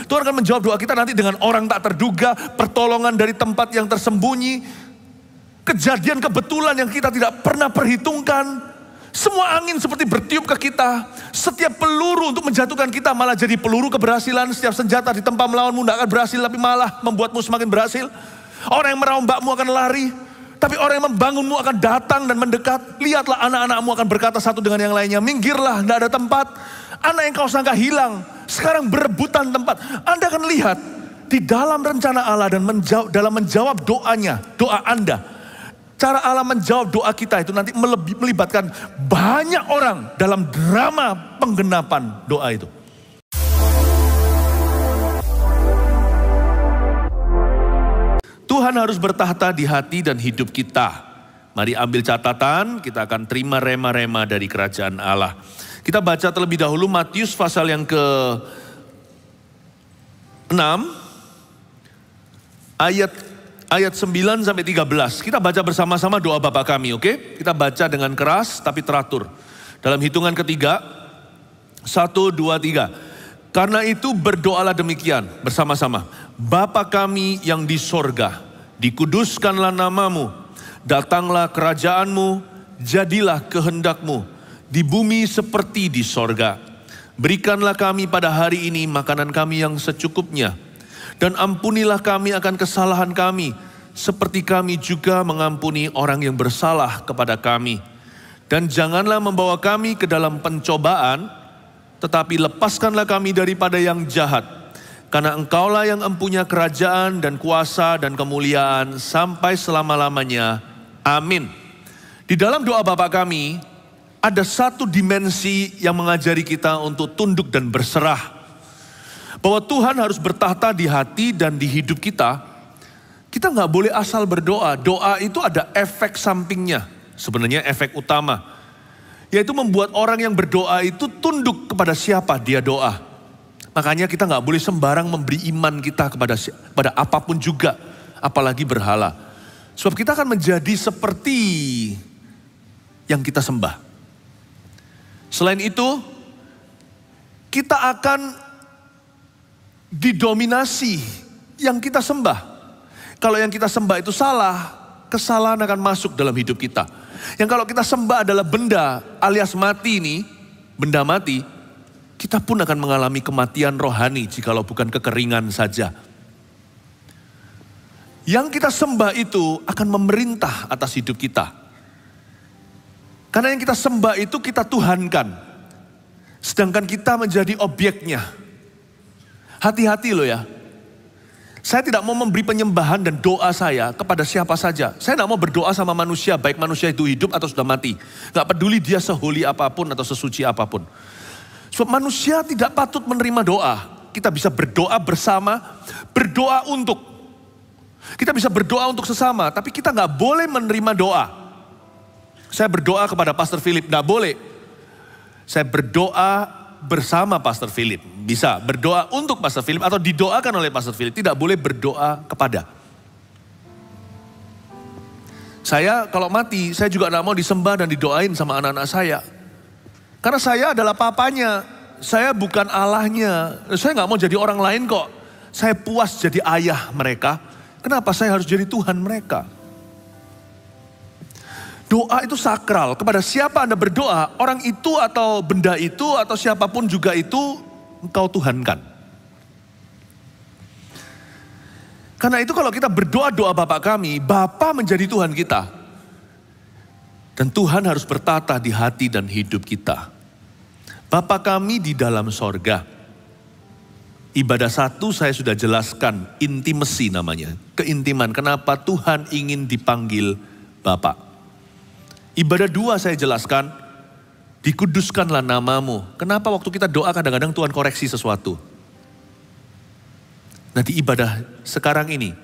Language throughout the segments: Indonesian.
Tuhan akan menjawab doa kita nanti dengan orang tak terduga, pertolongan dari tempat yang tersembunyi, kejadian kebetulan yang kita tidak pernah perhitungkan. Semua angin seperti bertiup ke kita. Setiap peluru untuk menjatuhkan kita malah jadi peluru keberhasilan. Setiap senjata ditempa melawanmu tidak akan berhasil, tapi malah membuatmu semakin berhasil. Orang yang merombakmu akan lari, tapi orang yang membangunmu akan datang dan mendekat. Lihatlah anak-anakmu akan berkata satu dengan yang lainnya, minggirlah, tidak ada tempat. Anak yang kau sangka hilang, sekarang berebutan tempat. Anda akan lihat di dalam rencana Allah dan dalam menjawab doanya, doa Anda. Cara Allah menjawab doa kita itu nanti melibatkan banyak orang dalam drama penggenapan doa itu. Tuhan harus bertahta di hati dan hidup kita. Mari ambil catatan, kita akan terima rema-rema dari kerajaan Allah. Kita baca terlebih dahulu Matius pasal yang ke-6, ayat 9 sampai 13. Kita baca bersama-sama doa Bapa kami, oke? Kita baca dengan keras tapi teratur. Dalam hitungan ketiga, 1, 2, 3. Karena itu berdoalah demikian bersama-sama. Bapa kami yang di sorga, dikuduskanlah namamu, datanglah kerajaanmu, jadilah kehendakmu, di bumi seperti di sorga. Berikanlah kami pada hari ini makanan kami yang secukupnya. Dan ampunilah kami akan kesalahan kami, seperti kami juga mengampuni orang yang bersalah kepada kami. Dan janganlah membawa kami ke dalam pencobaan, tetapi lepaskanlah kami daripada yang jahat. Karena Engkaulah yang empunya kerajaan dan kuasa dan kemuliaan sampai selama-lamanya. Amin. Di dalam doa Bapa kami, ada satu dimensi yang mengajari kita untuk tunduk dan berserah. Bahwa Tuhan harus bertahta di hati dan di hidup kita. Kita nggak boleh asal berdoa. Doa itu ada efek sampingnya. Sebenarnya efek utama. Yaitu membuat orang yang berdoa itu tunduk kepada siapa dia doa. Makanya kita nggak boleh sembarang memberi iman kita kepada apapun juga. Apalagi berhala. Sebab kita akan menjadi seperti yang kita sembah. Selain itu, kita akan didominasi yang kita sembah. Kalau yang kita sembah itu salah, kesalahan akan masuk dalam hidup kita. Yang kalau kita sembah adalah benda alias mati ini, benda mati, kita pun akan mengalami kematian rohani jikalau bukan kekeringan saja. Yang kita sembah itu akan memerintah atas hidup kita. Karena yang kita sembah itu kita tuhankan. Sedangkan kita menjadi objeknya. Hati-hati loh ya. Saya tidak mau memberi penyembahan dan doa saya kepada siapa saja. Saya tidak mau berdoa sama manusia, baik manusia itu hidup atau sudah mati. Gak peduli dia seholi apapun atau sesuci apapun. Sebab manusia tidak patut menerima doa. Kita bisa berdoa bersama, berdoa untuk. Kita bisa berdoa untuk sesama, tapi kita gak boleh menerima doa. Saya berdoa kepada Pastor Philip, gak boleh. Saya berdoa bersama Pastor Philip. Bisa berdoa untuk Pastor Philip atau didoakan oleh Pastor Philip. Tidak boleh berdoa kepada. Saya kalau mati, saya juga tidak mau disembah dan didoain sama anak-anak saya. Karena saya adalah papanya. Saya bukan Allahnya. Saya nggak mau jadi orang lain kok. Saya puas jadi ayah mereka. Kenapa saya harus jadi Tuhan mereka? Doa itu sakral. Kepada siapa Anda berdoa, orang itu atau benda itu atau siapapun juga itu engkau tuhankan. Karena itu kalau kita berdoa doa Bapa kami, Bapa menjadi Tuhan kita. Dan Tuhan harus bertata di hati dan hidup kita. Bapa kami di dalam sorga. Ibadah 1 saya sudah jelaskan, intimacy namanya. Keintiman, kenapa Tuhan ingin dipanggil Bapa. Ibadah 2 saya jelaskan, dikuduskanlah namamu. Kenapa waktu kita doa kadang-kadang Tuhan koreksi sesuatu. Nah di ibadah sekarang ini,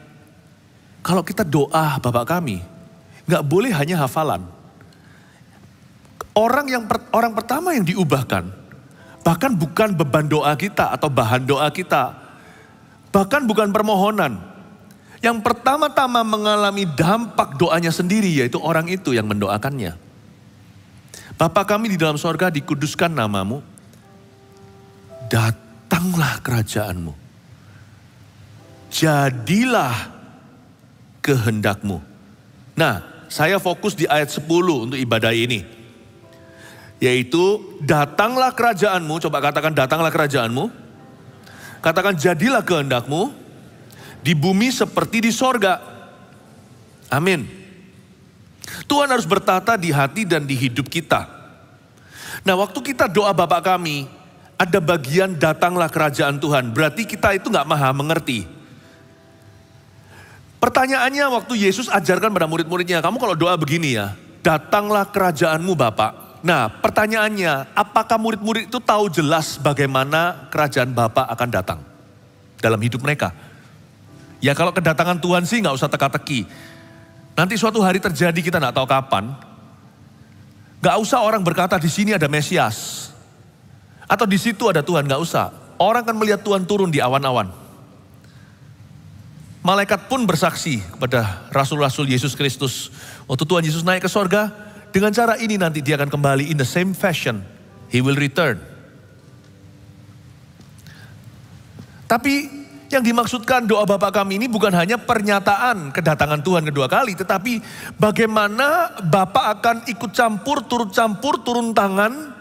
kalau kita doa Bapa kami, gak boleh hanya hafalan. Orang pertama yang diubahkan, bahkan bukan beban doa kita atau bahan doa kita. Bahkan bukan permohonan. Yang pertama-tama mengalami dampak doanya sendiri yaitu orang itu yang mendoakannya. Bapa kami di dalam sorga, dikuduskan namamu. Datanglah kerajaanmu. jadilah kehendak-Mu. Nah, saya fokus di ayat 10 untuk ibadah ini. Yaitu, datanglah kerajaan-Mu, coba katakan datanglah kerajaan-Mu. Katakan jadilah kehendak-Mu di bumi seperti di sorga. Amin. Tuhan harus bertata di hati dan di hidup kita. Nah, waktu kita doa Bapa kami, ada bagian datanglah kerajaan Tuhan. Berarti kita itu gak maha mengerti. Pertanyaannya waktu Yesus ajarkan pada murid-muridnya, kamu kalau doa begini ya, datanglah kerajaan-Mu Bapa. Nah, pertanyaannya, apakah murid-murid itu tahu jelas bagaimana kerajaan Bapa akan datang dalam hidup mereka? Ya kalau kedatangan Tuhan sih gak usah teka-teki. Nanti suatu hari terjadi kita gak tahu kapan. Gak usah orang berkata di sini ada Mesias. Atau di situ ada Tuhan, gak usah. Orang kan melihat Tuhan turun di awan-awan. Malaikat pun bersaksi kepada Rasul-Rasul Yesus Kristus. Waktu Tuhan Yesus naik ke sorga, dengan cara ini nanti dia akan kembali in the same fashion. He will return. Tapi yang dimaksudkan doa Bapa kami ini bukan hanya pernyataan kedatangan Tuhan kedua kali. Tetapi bagaimana Bapa akan ikut campur, turun tangan.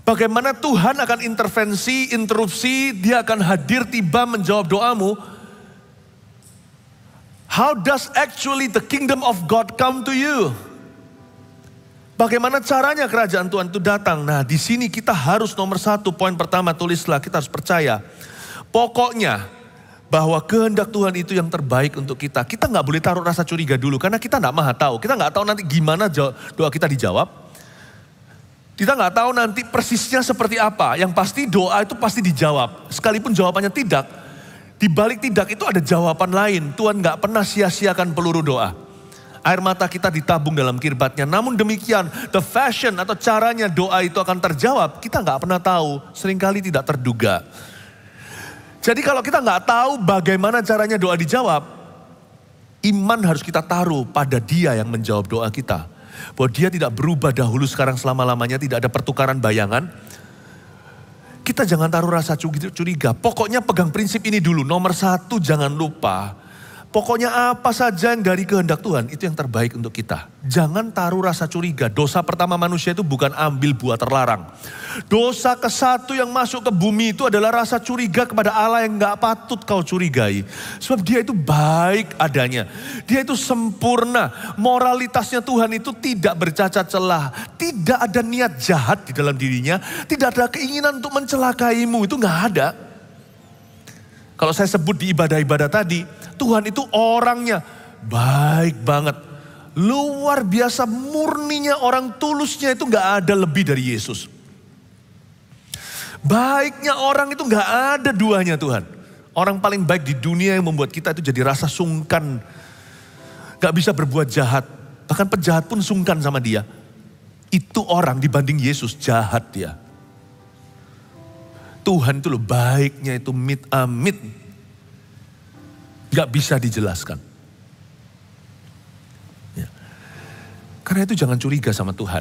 Bagaimana Tuhan akan intervensi, interupsi, dia akan hadir tiba menjawab doamu. How does actually the kingdom of God come to you? Bagaimana caranya kerajaan Tuhan itu datang? Nah, di sini kita harus nomor satu, poin pertama tulislah, kita harus percaya. Pokoknya bahwa kehendak Tuhan itu yang terbaik untuk kita. Kita nggak boleh taruh rasa curiga dulu, karena kita nggak maha tahu. Kita nggak tahu nanti gimana doa kita dijawab. Kita nggak tahu nanti persisnya seperti apa. Yang pasti doa itu pasti dijawab. Sekalipun jawabannya tidak, di balik tidak itu ada jawaban lain. Tuhan gak pernah sia-siakan peluru doa. Air mata kita ditabung dalam kirbatnya. Namun demikian, the fashion atau caranya doa itu akan terjawab, kita gak pernah tahu. Seringkali tidak terduga. Jadi kalau kita gak tahu bagaimana caranya doa dijawab, iman harus kita taruh pada Dia yang menjawab doa kita. Bahwa Dia tidak berubah dahulu, sekarang, selama-lamanya, tidak ada pertukaran bayangan. Kita jangan taruh rasa curiga. Pokoknya pegang prinsip ini dulu. Nomor satu, jangan lupa. Pokoknya apa saja yang dari kehendak Tuhan, itu yang terbaik untuk kita. Jangan taruh rasa curiga. Dosa pertama manusia itu bukan ambil buah terlarang. Dosa ke-1 yang masuk ke bumi itu adalah rasa curiga kepada Allah yang gak patut kau curigai. Sebab Dia itu baik adanya. Dia itu sempurna. Moralitasnya Tuhan itu tidak bercacat celah. Tidak ada niat jahat di dalam dirinya. Tidak ada keinginan untuk mencelakaimu. Itu gak ada. Kalau saya sebut di ibadah-ibadah tadi, Tuhan itu orangnya baik banget. Luar biasa murninya, orang tulusnya itu gak ada lebih dari Yesus. Baiknya orang itu gak ada duanya Tuhan. Orang paling baik di dunia yang membuat kita itu jadi rasa sungkan. Gak bisa berbuat jahat. Bahkan penjahat pun sungkan sama dia. Itu orang dibanding Yesus jahat dia. Tuhan itu loh baiknya itu mit-amit. Gak bisa dijelaskan. Ya. Karena itu jangan curiga sama Tuhan.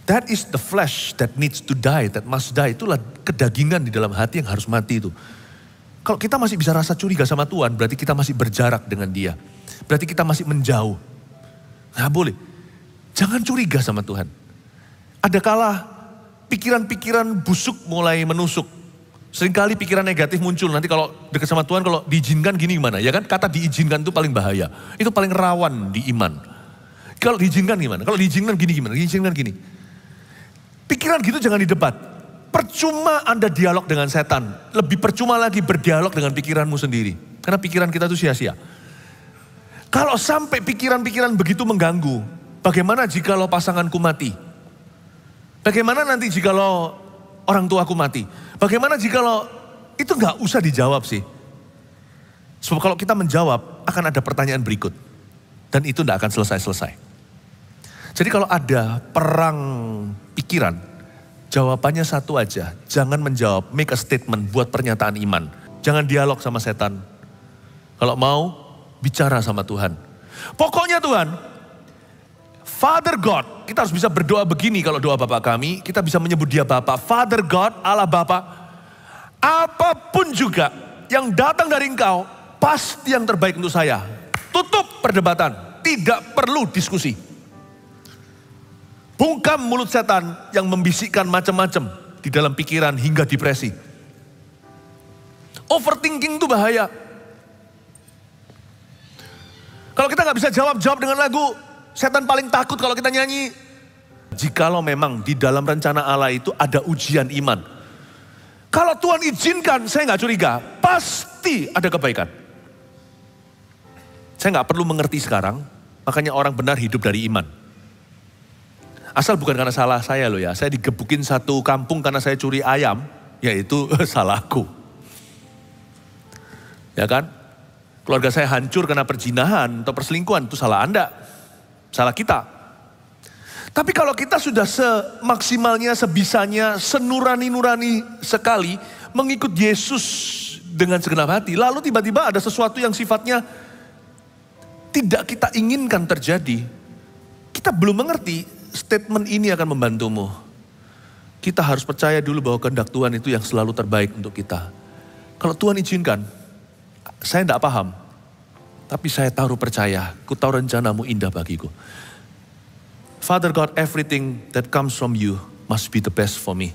That is the flesh that needs to die, that must die. Itulah kedagingan di dalam hati yang harus mati itu. Kalau kita masih bisa rasa curiga sama Tuhan, berarti kita masih berjarak dengan Dia. Berarti kita masih menjauh. Nggak boleh. Jangan curiga sama Tuhan. Ada kala pikiran-pikiran busuk mulai menusuk. Seringkali pikiran negatif muncul. Nanti kalau dekat sama Tuhan, kalau diizinkan gini gimana? Ya kan, kata diizinkan itu paling bahaya. Itu paling rawan di iman. Kalau diizinkan gimana? Kalau diizinkan gini gimana? Diizinkan gini. Pikiran gitu jangan didebat. Percuma Anda dialog dengan setan. Lebih percuma lagi berdialog dengan pikiranmu sendiri. Karena pikiran kita itu sia-sia. Kalau sampai pikiran-pikiran begitu mengganggu, bagaimana jikalau pasanganku mati? Bagaimana nanti jikalau orang tuaku mati? Bagaimana jikalau itu gak usah dijawab sih. Sebab kalau kita menjawab akan ada pertanyaan berikut. Dan itu gak akan selesai-selesai. Jadi kalau ada perang pikiran, jawabannya satu aja. Jangan menjawab, make a statement, buat pernyataan iman. Jangan dialog sama setan. Kalau mau, bicara sama Tuhan. Pokoknya Tuhan, Father God, kita harus bisa berdoa begini kalau doa Bapa kami. Kita bisa menyebut Dia Bapa. Father God, Allah Bapa. Apapun juga yang datang dari engkau pasti yang terbaik untuk saya. Tutup perdebatan, tidak perlu diskusi. Bungkam mulut setan yang membisikkan macam-macam di dalam pikiran hingga depresi. Overthinking itu bahaya. Kalau kita nggak bisa jawab dengan lagu, setan paling takut kalau kita nyanyi. Jikalau memang di dalam rencana Allah itu ada ujian iman. Kalau Tuhan izinkan, saya nggak curiga, pasti ada kebaikan. Saya nggak perlu mengerti sekarang, makanya orang benar hidup dari iman. Asal bukan karena salah saya loh ya, saya digebukin satu kampung karena saya curi ayam, yaitu salahku. Ya kan? Keluarga saya hancur karena perzinahan atau perselingkuhan, itu salah Anda, salah kita. Tapi kalau kita sudah semaksimalnya, sebisanya, senurani-nurani sekali mengikut Yesus dengan segenap hati, lalu tiba-tiba ada sesuatu yang sifatnya tidak kita inginkan terjadi, kita belum mengerti, statement ini akan membantumu. Kita harus percaya dulu bahwa kehendak Tuhan itu yang selalu terbaik untuk kita. Kalau Tuhan izinkan, saya tidak paham, tapi saya taruh percaya, ku tahu rencanamu indah bagiku. Father God, everything that comes from you must be the best for me.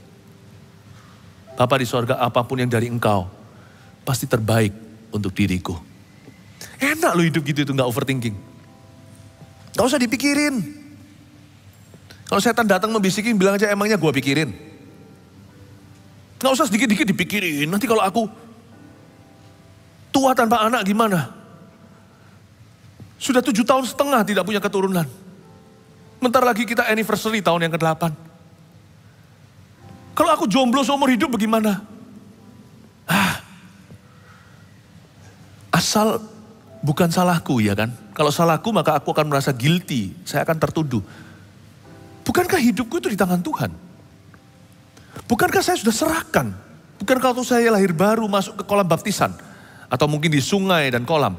Bapa di sorga, apapun yang dari engkau, pasti terbaik untuk diriku. Enak loh hidup gitu, itu gak overthinking. Gak usah dipikirin. Kalau setan datang membisikin, bilang aja emangnya gue pikirin. Gak usah sedikit-dikit dipikirin, nanti kalau aku tua tanpa anak gimana? Sudah 7 tahun setengah tidak punya keturunan. Bentar lagi kita anniversary tahun yang ke-8. Kalau aku jomblo seumur hidup bagaimana? Asal bukan salahku ya kan. Kalau salahku maka aku akan merasa guilty, saya akan tertuduh. Bukankah hidupku itu di tangan Tuhan? Bukankah saya sudah serahkan? Bukankah waktu saya lahir baru masuk ke kolam baptisan? Atau mungkin di sungai dan kolam?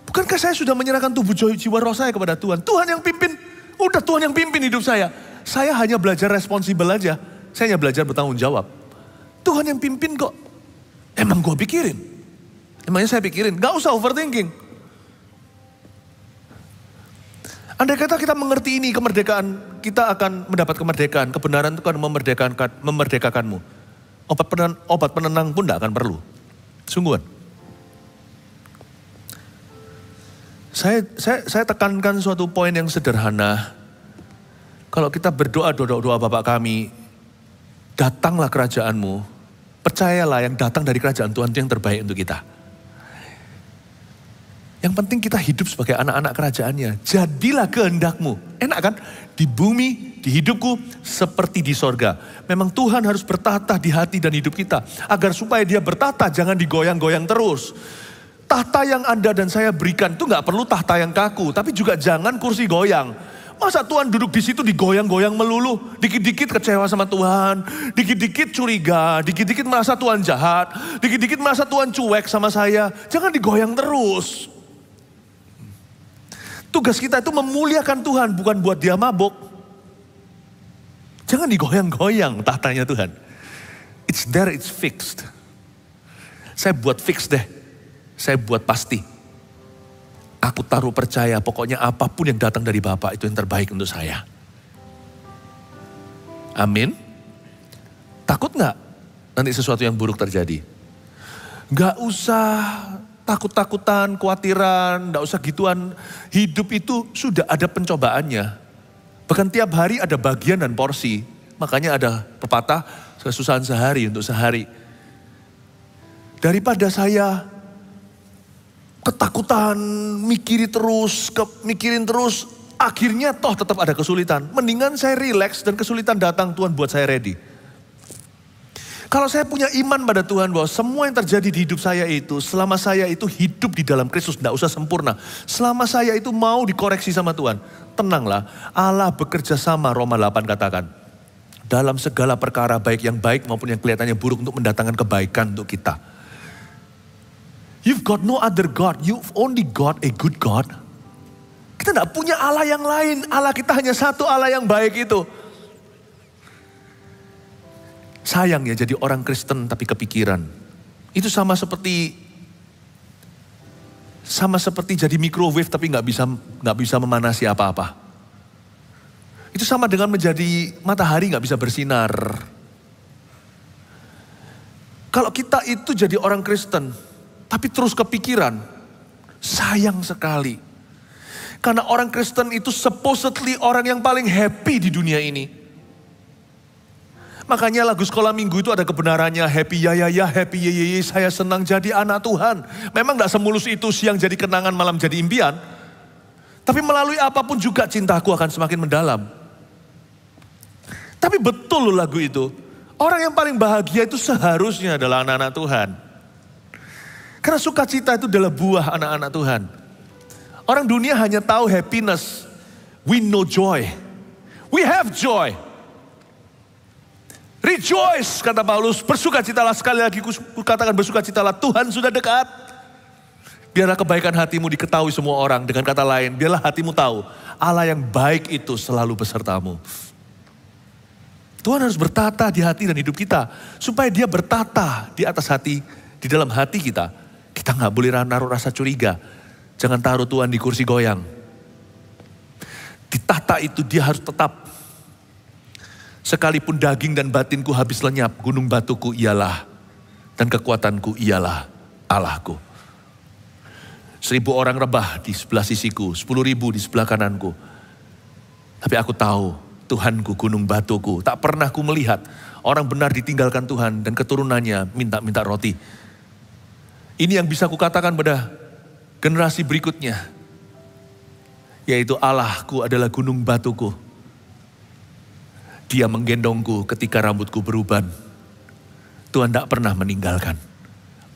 Bukankah saya sudah menyerahkan tubuh jiwa roh saya kepada Tuhan? Tuhan yang pimpin, udah Tuhan yang pimpin hidup saya. Saya hanya belajar responsibel aja. Saya hanya belajar bertanggung jawab. Tuhan yang pimpin kok. Emang gue pikirin? Emangnya saya pikirin? Gak usah overthinking. Andai kata kita mengerti ini, kemerdekaan, kita akan mendapat kemerdekaan. Kebenaran itu akan memerdekakanmu. Obat penenang pun tidak akan perlu. Sungguhan. Saya tekankan suatu poin yang sederhana. Kalau kita berdoa Bapak kami, datanglah kerajaanmu. Percayalah yang datang dari kerajaan Tuhan itu yang terbaik untuk kita. Yang penting kita hidup sebagai anak-anak kerajaannya. Jadilah kehendakmu. Enak kan? Di bumi, di hidupku, seperti di sorga. Memang Tuhan harus bertahta di hati dan hidup kita. Agar supaya dia bertahta, jangan digoyang-goyang terus. Tahta yang Anda dan saya berikan itu gak perlu tahta yang kaku. Tapi juga jangan kursi goyang. Masa Tuhan duduk di situ digoyang-goyang melulu. Dikit-dikit kecewa sama Tuhan. Dikit-dikit curiga. Dikit-dikit merasa Tuhan jahat. Dikit-dikit merasa Tuhan cuek sama saya. Jangan digoyang terus. Tugas kita itu memuliakan Tuhan, bukan buat dia mabuk. Jangan digoyang-goyang tahtanya Tuhan. It's there, it's fixed. Saya buat fix deh. Saya buat pasti. Aku taruh percaya, pokoknya apapun yang datang dari Bapa itu yang terbaik untuk saya. Amin. Takut gak nanti sesuatu yang buruk terjadi? Gak usah takut-takutan, khawatiran, gak usah gituan. Hidup itu sudah ada pencobaannya. Bahkan tiap hari ada bagian dan porsi. Makanya ada pepatah, kesusahan sehari untuk sehari. Daripada saya ketakutan, mikirin terus, akhirnya toh tetap ada kesulitan. Mendingan saya relax dan kesulitan datang, Tuhan buat saya ready. Kalau saya punya iman pada Tuhan bahwa semua yang terjadi di hidup saya itu, selama saya itu hidup di dalam Kristus, tidak usah sempurna. Selama saya itu mau dikoreksi sama Tuhan, tenanglah, Allah bekerja sama, Roma 8 katakan. Dalam segala perkara baik yang baik maupun yang kelihatannya buruk untuk mendatangkan kebaikan untuk kita. You've got no other God, you've only got a good God. Kita tidak punya Allah yang lain, Allah kita hanya satu, Allah yang baik itu. Sayang ya jadi orang Kristen tapi kepikiran. Itu sama seperti jadi microwave tapi nggak bisa memanasi apa-apa. Itu sama dengan menjadi matahari nggak bisa bersinar. Kalau kita itu jadi orang Kristen, tapi terus kepikiran, sayang sekali. Karena orang Kristen itu supposedly orang yang paling happy di dunia ini. Makanya lagu sekolah minggu itu ada kebenarannya, happy ya, happy ye, saya senang jadi anak Tuhan. Memang gak semulus itu, siang jadi kenangan, malam jadi impian. Tapi melalui apapun juga cintaku akan semakin mendalam. Tapi betul loh lagu itu. Orang yang paling bahagia itu seharusnya adalah anak-anak Tuhan. Karena sukacita itu adalah buah anak-anak Tuhan. Orang dunia hanya tahu happiness. We know joy. We have joy. Rejoice, kata Paulus, bersukacitalah, sekali lagi katakan bersukacitalah, Tuhan sudah dekat. Biarlah kebaikan hatimu diketahui semua orang. Dengan kata lain, biarlah hatimu tahu Allah yang baik itu selalu besertamu. Tuhan harus bertata di hati dan hidup kita. Supaya dia bertata di atas hati, di dalam hati kita. Kita gak boleh naruh rasa curiga. Jangan taruh Tuhan di kursi goyang. Ditata itu dia harus tetap. Sekalipun daging dan batinku habis lenyap, gunung batuku ialah, dan kekuatanku ialah Allahku. 1.000 orang rebah di sebelah sisiku, 10.000 di sebelah kananku. Tapi aku tahu, Tuhanku gunung batuku. Tak pernah ku melihat orang benar ditinggalkan Tuhan dan keturunannya minta-minta roti. Ini yang bisa kukatakan pada generasi berikutnya. Yaitu Allahku adalah gunung batuku. Dia menggendongku ketika rambutku beruban. Tuhan tak pernah meninggalkan.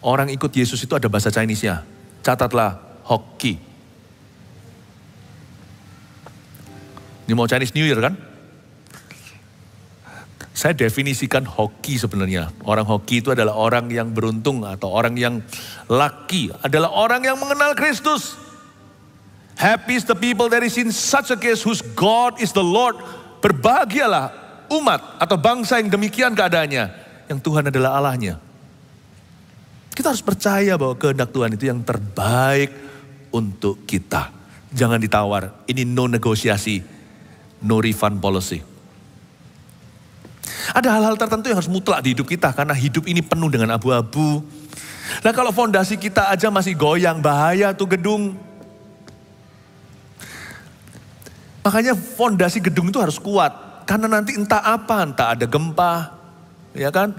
Orang ikut Yesus itu ada bahasa Chinese-nya. Catatlah, hoki. Ini mau Chinese New Year kan? Saya definisikan hoki sebenarnya. Orang hoki itu adalah orang yang beruntung atau orang yang lucky. Adalah orang yang mengenal Kristus. Happy is the people that is in such a case whose God is the Lord. Berbahagialah umat atau bangsa yang demikian keadaannya. Yang Tuhan adalah Allahnya. Kita harus percaya bahwa kehendak Tuhan itu yang terbaik untuk kita. Jangan ditawar. Ini no negosiasi. No refund policy. Ada hal-hal tertentu yang harus mutlak di hidup kita. Karena hidup ini penuh dengan abu-abu. Nah kalau fondasi kita aja masih goyang, bahaya tuh gedung. Makanya fondasi gedung itu harus kuat. Karena nanti entah apa, entah ada gempa, ya kan?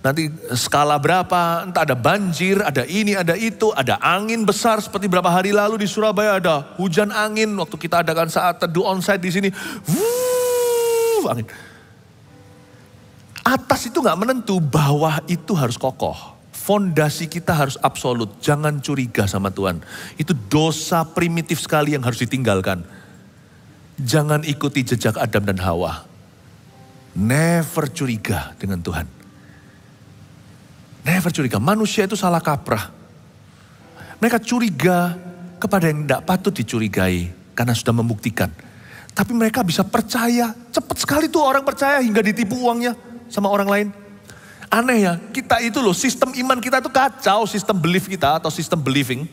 Nanti skala berapa, entah ada banjir, ada ini, ada itu, ada angin besar seperti beberapa hari lalu di Surabaya ada hujan angin waktu kita adakan saat teduh onsite di sini. Angin. Atas itu nggak menentu, bawah itu harus kokoh. Fondasi kita harus absolut, jangan curiga sama Tuhan. Itu dosa primitif sekali yang harus ditinggalkan. Jangan ikuti jejak Adam dan Hawa. Never curiga dengan Tuhan. Never curiga. Manusia itu salah kaprah. Mereka curiga kepada yang tidak patut dicurigai. Karena sudah membuktikan. Tapi mereka bisa percaya. Cepat sekali tuh orang percaya hingga ditipu uangnya sama orang lain. Aneh ya. Kita itu loh, sistem iman kita itu kacau. Sistem belief kita atau sistem believing.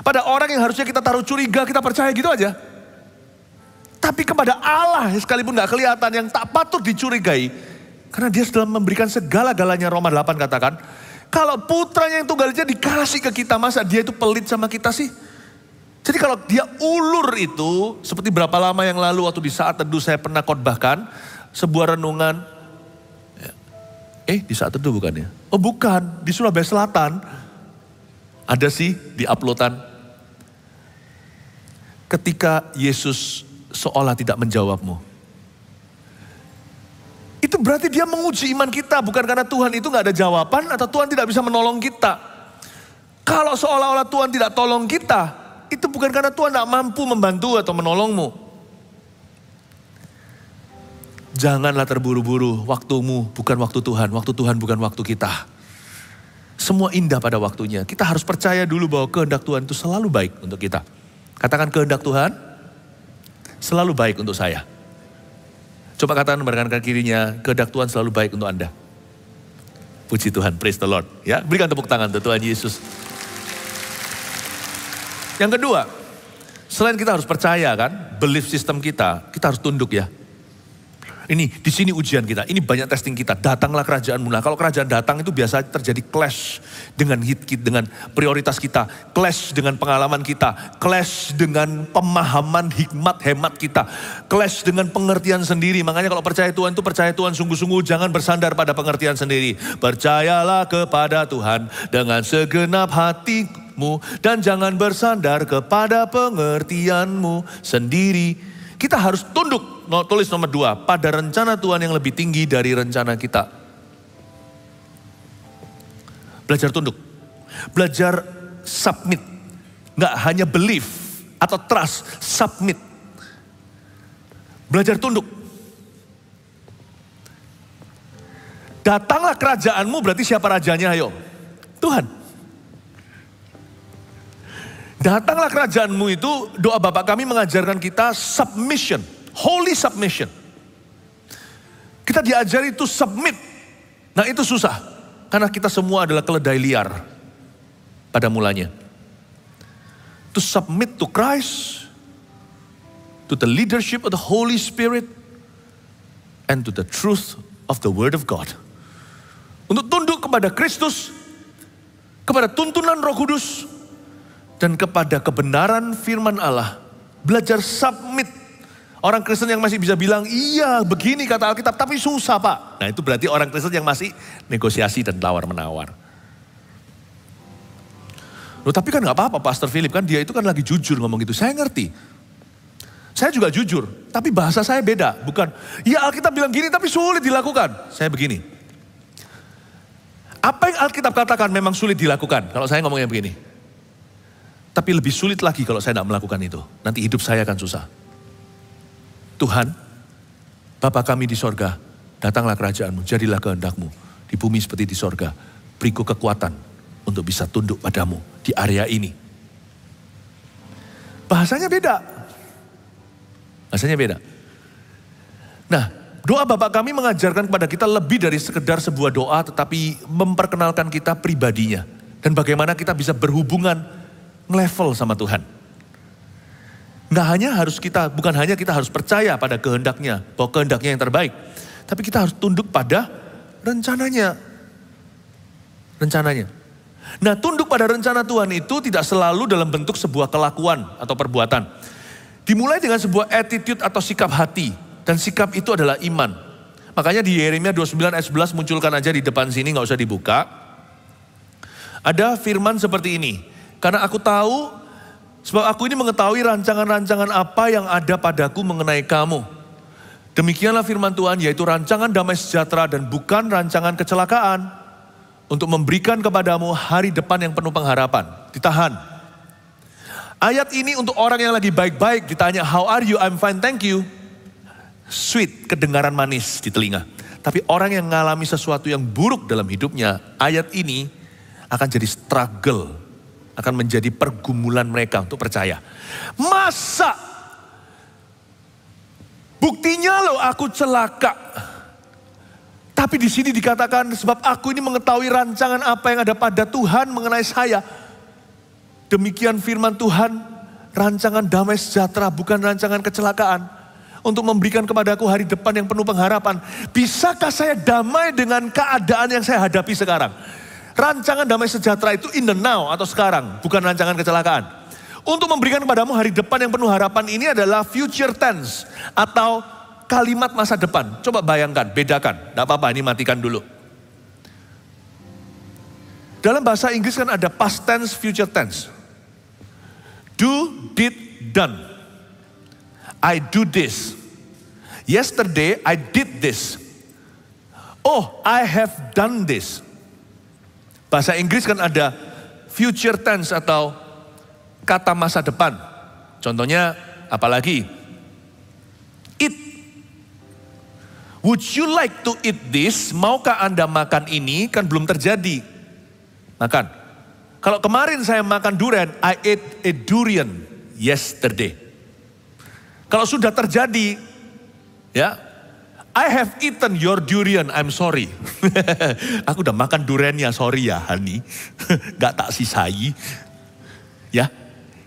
Pada orang yang harusnya kita taruh curiga, kita percaya gitu aja. Tapi kepada Allah sekalipun gak kelihatan yang tak patut dicurigai. Karena dia sudah memberikan segala-galanya, Roma 8 katakan. Kalau putranya yang tunggal aja dikasih ke kita, masa dia itu pelit sama kita sih? Jadi kalau dia ulur itu, seperti berapa lama yang lalu waktu di saat teduh saya pernah khotbahkan. Sebuah renungan. Di saat teduh bukan ya? Oh bukan, di Surabaya Selatan. Ada sih di uploadan. Ketika Yesus seolah tidak menjawabmu. Itu berarti dia menguji iman kita. Bukan karena Tuhan itu gak ada jawaban atau Tuhan tidak bisa menolong kita. Kalau seolah-olah Tuhan tidak tolong kita, itu bukan karena Tuhan gak mampu membantu atau menolongmu. Janganlah terburu-buru, waktumu bukan waktu Tuhan bukan waktu kita. Semua indah pada waktunya. Kita harus percaya dulu bahwa kehendak Tuhan itu selalu baik untuk kita. Katakan kehendak Tuhan selalu baik untuk saya. Coba katakan rekan kirinya, kehendak Tuhan selalu baik untuk Anda. Puji Tuhan, praise the Lord. Ya, berikan tepuk tangan untuk Tuhan Yesus. Yang kedua, selain kita harus percaya kan, belief system kita harus tunduk ya. Ini di sini ujian kita, ini banyak testing kita. Datanglah kerajaanmu. Nah, kalau kerajaan datang itu biasa terjadi clash dengan dengan prioritas kita, clash dengan pengalaman kita, clash dengan pemahaman hikmat hemat kita, clash dengan pengertian sendiri. Makanya kalau percaya Tuhan itu percaya Tuhan sungguh-sungguh, jangan bersandar pada pengertian sendiri. Percayalah kepada Tuhan dengan segenap hatimu dan jangan bersandar kepada pengertianmu sendiri. Kita harus tunduk. Tulis nomor 2, pada rencana Tuhan yang lebih tinggi dari rencana kita. Belajar tunduk. Belajar submit. Nggak hanya believe atau trust, submit. Belajar tunduk. Datanglah kerajaanmu, berarti siapa rajanya? Ayo. Tuhan. Datanglah kerajaanmu itu, doa Bapa kami mengajarkan kita submission. Holy submission. Kita diajari itu submit. Nah itu susah. Karena kita semua adalah keledai liar. Pada mulanya. To submit to Christ. To the leadership of the Holy Spirit. And to the truth of the Word of God. Untuk tunduk kepada Kristus. Kepada tuntunan Roh Kudus. Dan kepada kebenaran firman Allah. Belajar submit. Orang Kristen yang masih bisa bilang, iya begini kata Alkitab, tapi susah Pak. Nah itu berarti orang Kristen yang masih negosiasi dan tawar-menawar. Loh tapi kan gak apa-apa Pastor Philip, kan dia itu kan lagi jujur ngomong gitu. Saya ngerti. Saya juga jujur, tapi bahasa saya beda. Bukan, ya Alkitab bilang gini tapi sulit dilakukan. Saya begini. Apa yang Alkitab katakan memang sulit dilakukan, kalau saya ngomongnya begini. Tapi lebih sulit lagi kalau saya tidak melakukan itu. Nanti hidup saya akan susah. Tuhan, Bapa kami di sorga, datanglah kerajaanmu, jadilah kehendakmu. Di bumi seperti di sorga, beriku kekuatan untuk bisa tunduk padamu di area ini. Bahasanya beda. Bahasanya beda. Nah, doa Bapa kami mengajarkan kepada kita lebih dari sekedar sebuah doa, tetapi memperkenalkan kita pribadinya. Dan bagaimana kita bisa berhubungan level sama Tuhan. Bukan hanya kita harus percaya pada kehendaknya, bahwa kehendaknya yang terbaik. Tapi kita harus tunduk pada rencananya. Rencananya. Nah, tunduk pada rencana Tuhan itu tidak selalu dalam bentuk sebuah kelakuan atau perbuatan. Dimulai dengan sebuah attitude atau sikap hati. Dan sikap itu adalah iman. Makanya di Yeremia 29 ayat 11 munculkan aja di depan sini, gak usah dibuka. Ada firman seperti ini. Karena aku tahu, sebab aku ini mengetahui rancangan-rancangan apa yang ada padaku mengenai kamu. Demikianlah firman Tuhan, yaitu rancangan damai sejahtera dan bukan rancangan kecelakaan. Untuk memberikan kepadamu hari depan yang penuh pengharapan. Ditahan. Ayat ini untuk orang yang lagi baik-baik, ditanya, how are you? I'm fine, thank you. Sweet, kedengaran manis di telinga. Tapi orang yang mengalami sesuatu yang buruk dalam hidupnya, ayat ini akan jadi struggle. Akan menjadi pergumulan mereka untuk percaya. Masa? Buktinya loh aku celaka. Tapi di sini dikatakan sebab aku ini mengetahui rancangan apa yang ada pada Tuhan mengenai saya. Demikian firman Tuhan, rancangan damai sejahtera bukan rancangan kecelakaan. Untuk memberikan kepadaku hari depan yang penuh pengharapan. Bisakah saya damai dengan keadaan yang saya hadapi sekarang? Rancangan damai sejahtera itu in the now atau sekarang, bukan rancangan kecelakaan. Untuk memberikan kepadamu hari depan yang penuh harapan ini adalah future tense atau kalimat masa depan. Coba bayangkan, bedakan. Tidak apa-apa, ini matikan dulu. Dalam bahasa Inggris kan ada past tense, future tense. Do, did, done. I do this. Yesterday I did this. Oh, I have done this. Bahasa Inggris kan ada future tense atau kata masa depan. Contohnya apalagi? Eat. Would you like to eat this? Maukah Anda makan ini? Kan belum terjadi. Makan. Kalau kemarin saya makan durian, I ate a durian yesterday. Kalau sudah terjadi, ya, I have eaten your durian, I'm sorry. Aku udah makan duriannya, sorry ya honey. Gak tak sisai. Ya,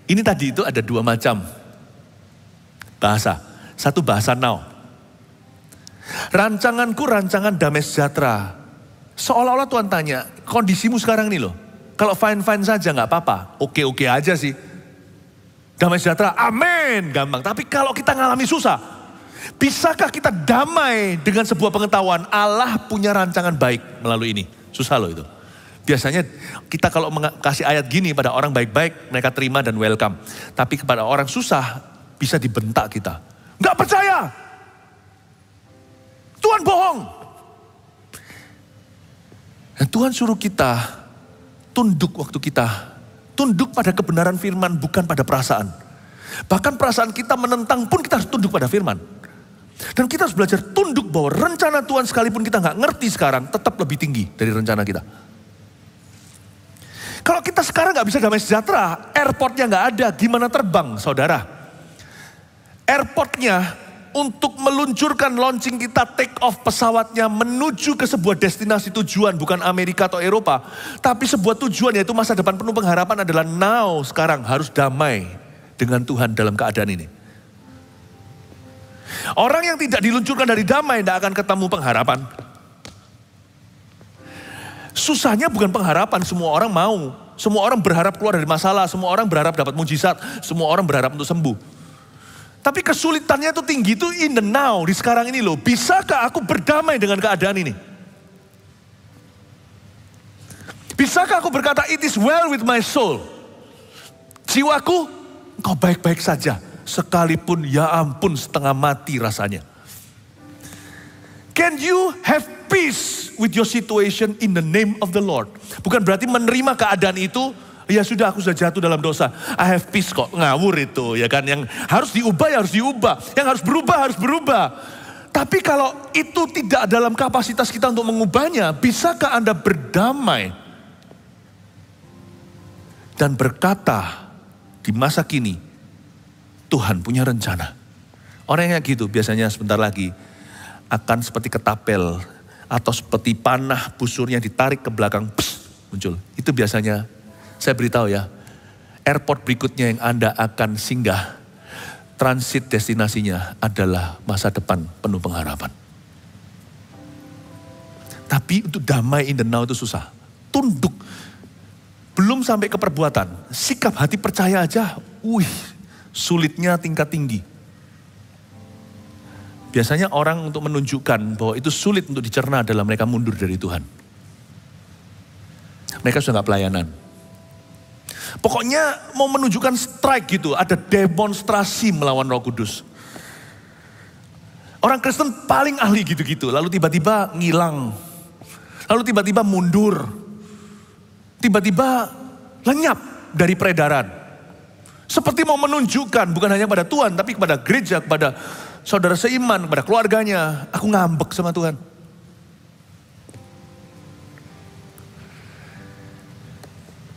ini tadi itu ada dua macam bahasa. Satu bahasa now. Rancanganku rancangan damai sejahtera. Seolah-olah Tuhan tanya, kondisimu sekarang nih loh. Kalau fine-fine saja gak apa-apa, oke-oke aja sih. Damai sejahtera, amin, gampang. Tapi kalau kita ngalami susah, bisakah kita damai dengan sebuah pengetahuan Allah punya rancangan baik melalui ini? Susah loh itu. Biasanya kita kalau kasih ayat gini pada orang baik-baik, mereka terima dan welcome. Tapi kepada orang susah, bisa dibentak kita. Nggak percaya. Tuhan bohong. Dan Tuhan suruh kita tunduk waktu kita. Tunduk pada kebenaran firman, bukan pada perasaan. Bahkan perasaan kita menentang pun kita harus tunduk pada firman. Dan kita harus belajar tunduk bahwa rencana Tuhan sekalipun kita nggak ngerti sekarang, tetap lebih tinggi dari rencana kita. Kalau kita sekarang nggak bisa damai sejahtera, airportnya nggak ada, gimana terbang saudara? Airportnya untuk meluncurkan launching kita, take off pesawatnya menuju ke sebuah destinasi tujuan, bukan Amerika atau Eropa. Tapi sebuah tujuan yaitu masa depan penuh pengharapan adalah now, sekarang harus damai dengan Tuhan dalam keadaan ini. Orang yang tidak diluncurkan dari damai tidak akan ketemu pengharapan. Susahnya bukan pengharapan, semua orang mau. Semua orang berharap keluar dari masalah, semua orang berharap dapat mujizat, semua orang berharap untuk sembuh. Tapi kesulitannya itu tinggi itu in the now, di sekarang ini loh. Bisakah aku berdamai dengan keadaan ini? Bisakah aku berkata, it is well with my soul. Jiwaku, engkau baik-baik saja. Sekalipun ya ampun setengah mati rasanya. Can you have peace with your situation in the name of the Lord? Bukan berarti menerima keadaan itu, ya sudah aku sudah jatuh dalam dosa. I have peace kok, ngawur itu ya kan. Yang harus diubah ya harus diubah. Yang harus berubah. Tapi kalau itu tidak dalam kapasitas kita untuk mengubahnya, bisakah Anda berdamai dan berkata di masa kini, Tuhan punya rencana. Orang yang gitu biasanya sebentar lagi akan seperti ketapel atau seperti panah busurnya ditarik ke belakang, muncul. Itu biasanya, saya beritahu ya, airport berikutnya yang Anda akan singgah, transit destinasinya adalah masa depan penuh pengharapan. Tapi untuk damai in the now itu susah. Tunduk, belum sampai ke perbuatan, sikap hati percaya aja, sulitnya tingkat tinggi. Biasanya orang untuk menunjukkan bahwa itu sulit untuk dicerna adalah mereka mundur dari Tuhan. Mereka sudah gak pelayanan. Pokoknya mau menunjukkan strike gitu, ada demonstrasi melawan Roh Kudus. Orang Kristen paling ahli gitu-gitu, lalu tiba-tiba ngilang. Lalu tiba-tiba mundur. Tiba-tiba lenyap dari peredaran. Seperti mau menunjukkan bukan hanya pada Tuhan, tapi kepada gereja, kepada saudara seiman, kepada keluarganya. Aku ngambek sama Tuhan.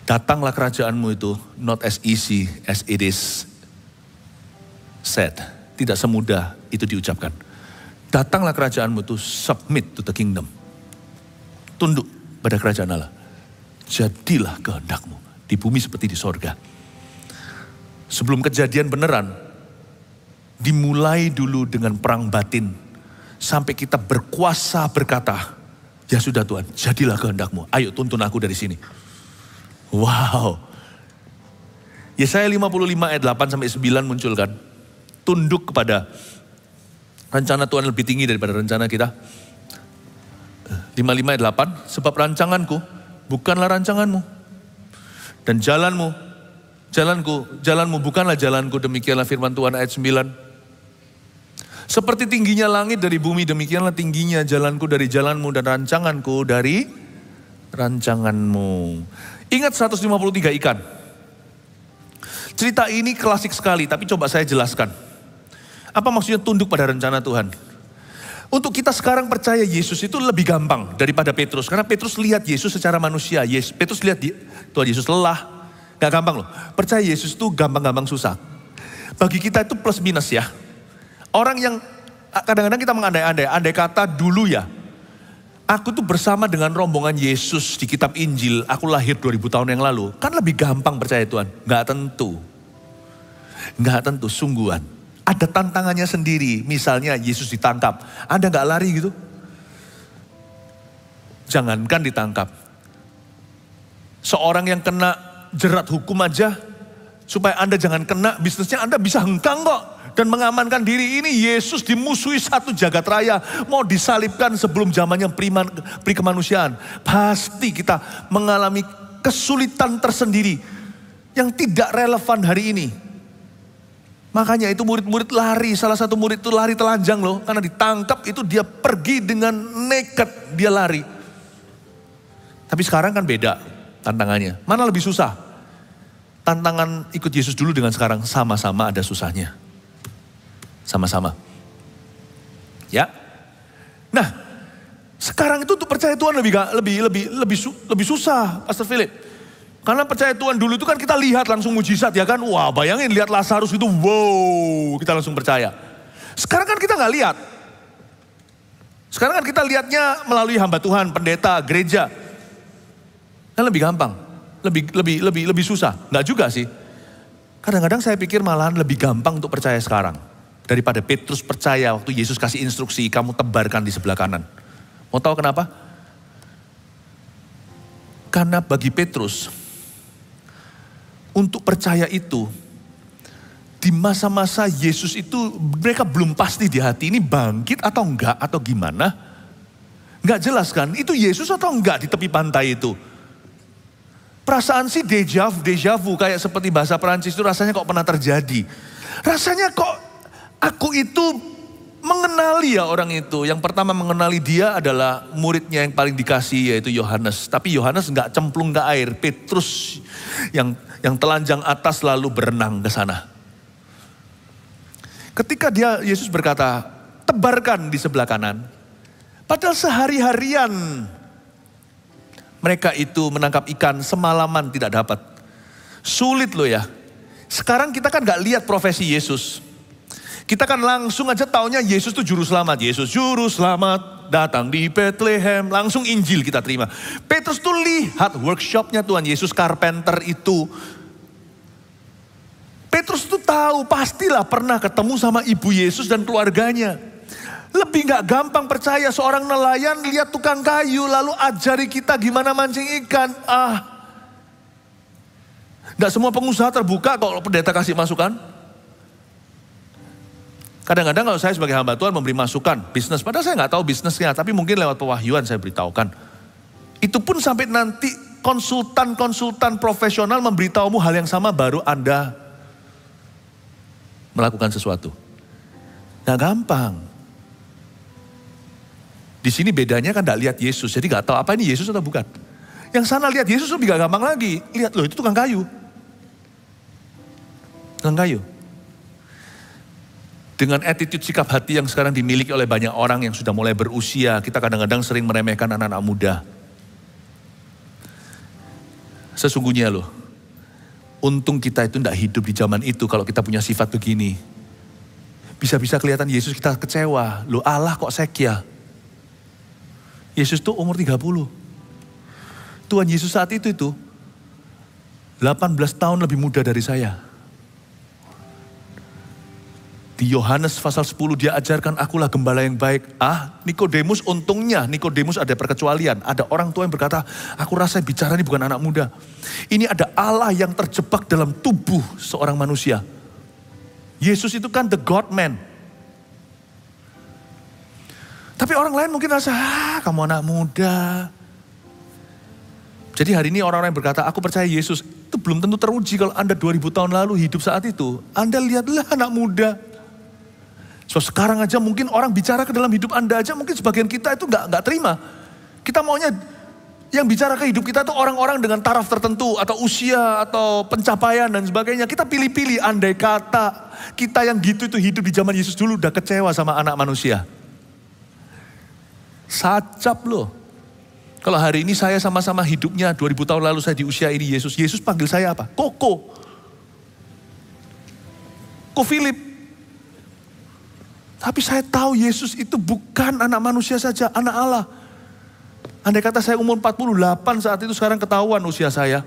Datanglah kerajaanmu itu not as easy as it is said. Tidak semudah itu diucapkan. Datanglah kerajaanmu itu submit to the kingdom. Tunduk pada kerajaan Allah. Jadilah kehendakmu di bumi seperti di sorga. Sebelum kejadian beneran, dimulai dulu dengan perang batin. Sampai kita berkuasa berkata, ya sudah Tuhan, jadilah kehendakmu. Ayo tuntun aku dari sini. Wow. Yesaya 55 ayat 8-9 muncul kan. Tunduk kepada rencana Tuhan lebih tinggi daripada rencana kita. 55 ayat 8, sebab rancanganku bukanlah rancanganmu. Dan jalanmu bukanlah jalanku, demikianlah firman Tuhan ayat 9. Seperti tingginya langit dari bumi, demikianlah tingginya jalanku dari jalanmu dan rancanganku dari rancanganmu. Ingat 153 ikan. Cerita ini klasik sekali, tapi coba saya jelaskan. Apa maksudnya tunduk pada rencana Tuhan? Untuk kita sekarang percaya Yesus itu lebih gampang daripada Petrus. Karena Petrus lihat Yesus secara manusia. Petrus lihat Tuhan Yesus lelah. Gak gampang loh. Percaya Yesus itu gampang-gampang susah. Bagi kita itu plus minus ya. Orang yang kadang-kadang kita mengandai-andai, andai kata dulu ya, aku tuh bersama dengan rombongan Yesus di kitab Injil, aku lahir 2000 tahun yang lalu, kan lebih gampang percaya Tuhan. Nggak tentu. Nggak tentu, sungguhan. Ada tantangannya sendiri, misalnya Yesus ditangkap. Anda nggak lari gitu? Jangankan ditangkap. Seorang yang kena jerat hukum aja, supaya Anda jangan kena, bisnisnya Anda bisa hengkang kok. Dan mengamankan diri ini, Yesus dimusuhi satu jagat raya. Mau disalibkan sebelum zamannya pri kemanusiaan. Pasti kita mengalami kesulitan tersendiri yang tidak relevan hari ini. Makanya itu murid-murid lari, salah satu murid itu lari telanjang loh. Karena ditangkap itu dia pergi dengan naked, dia lari. Tapi sekarang kan beda tantangannya. Mana lebih susah? Tantangan ikut Yesus dulu dengan sekarang sama-sama ada susahnya. Sama-sama. Ya. Nah, sekarang itu untuk percaya Tuhan lebih susah, Pastor Philip. Karena percaya Tuhan dulu itu kan kita lihat langsung mujizat ya kan. Wah, bayangin lihat Lazarus itu, wow, kita langsung percaya. Sekarang kan kita nggak lihat. Sekarang kan kita lihatnya melalui hamba Tuhan, pendeta, gereja. Kan lebih gampang, lebih susah. Nggak juga sih. Kadang-kadang saya pikir malahan lebih gampang untuk percaya sekarang. Daripada Petrus percaya waktu Yesus kasih instruksi, kamu tebarkan di sebelah kanan. Mau tahu kenapa? Karena bagi Petrus, untuk percaya itu, di masa-masa Yesus itu mereka belum pasti di hati ini bangkit atau enggak, atau gimana. Enggak jelas kan, itu Yesus atau enggak di tepi pantai itu. Perasaan sih deja vu, kayak seperti bahasa Perancis itu rasanya kok pernah terjadi. Rasanya kok aku itu mengenali ya orang itu. Yang pertama mengenali dia adalah muridnya yang paling dikasih yaitu Yohanes. Tapi Yohanes nggak cemplung ke air. Petrus yang telanjang atas lalu berenang ke sana. Ketika Yesus berkata, tebarkan di sebelah kanan. Padahal sehari-harian mereka itu menangkap ikan semalaman tidak dapat. Sulit loh ya. Sekarang kita kan gak lihat profesi Yesus. Kita kan langsung aja taunya Yesus itu juru selamat. Yesus juru selamat datang di Bethlehem. Langsung Injil kita terima. Petrus tuh lihat workshopnya Tuhan Yesus carpenter itu. Petrus tuh tahu pastilah pernah ketemu sama ibu Yesus dan keluarganya. Lebih gak gampang percaya seorang nelayan lihat tukang kayu lalu ajari kita gimana mancing ikan. Gak semua pengusaha terbuka kalau pendeta kasih masukan. Kadang-kadang kalau saya sebagai hamba Tuhan memberi masukan bisnis, padahal saya nggak tahu bisnisnya, tapi mungkin lewat pewahyuan saya beritahukan. Itu pun sampai nanti konsultan profesional memberitahumu hal yang sama baru Anda melakukan sesuatu. Nggak gampang. Di sini bedanya kan nggak lihat Yesus, jadi nggak tahu apa ini Yesus atau bukan. Yang sana lihat Yesus lebih gak gampang lagi. Lihat loh itu tukang kayu. Tukang kayu. Dengan attitude sikap hati yang sekarang dimiliki oleh banyak orang yang sudah mulai berusia, kita kadang-kadang sering meremehkan anak-anak muda. Sesungguhnya loh, untung kita itu tidak hidup di zaman itu kalau kita punya sifat begini. Bisa-bisa kelihatan Yesus kita kecewa. Loh Allah kok sekia. Yesus tuh umur 30. Tuhan Yesus saat itu 18 tahun lebih muda dari saya. Di Yohanes pasal 10 dia ajarkan akulah gembala yang baik. Nikodemus untungnya, Nikodemus ada perkecualian. Ada orang tua yang berkata, aku rasa bicara ini bukan anak muda. Ini ada Allah yang terjebak dalam tubuh seorang manusia. Yesus itu kan the God man. Tapi orang lain mungkin rasa, kamu anak muda. Jadi hari ini orang-orang yang berkata, aku percaya Yesus. Itu belum tentu teruji kalau Anda 2000 tahun lalu hidup saat itu. Anda lihatlah anak muda. So sekarang aja mungkin orang bicara ke dalam hidup Anda aja mungkin sebagian kita itu nggak terima. Kita maunya yang bicara ke hidup kita itu orang-orang dengan taraf tertentu atau usia atau pencapaian dan sebagainya. Kita pilih-pilih andai kata kita yang gitu itu hidup di zaman Yesus dulu udah kecewa sama anak manusia. Sacap loh. Kalau hari ini saya sama-sama hidupnya 2000 tahun lalu saya di usia ini Yesus panggil saya apa? Ko Philip. Tapi saya tahu Yesus itu bukan anak manusia saja, anak Allah. Andai kata saya umur 48 saat itu, sekarang ketahuan usia saya.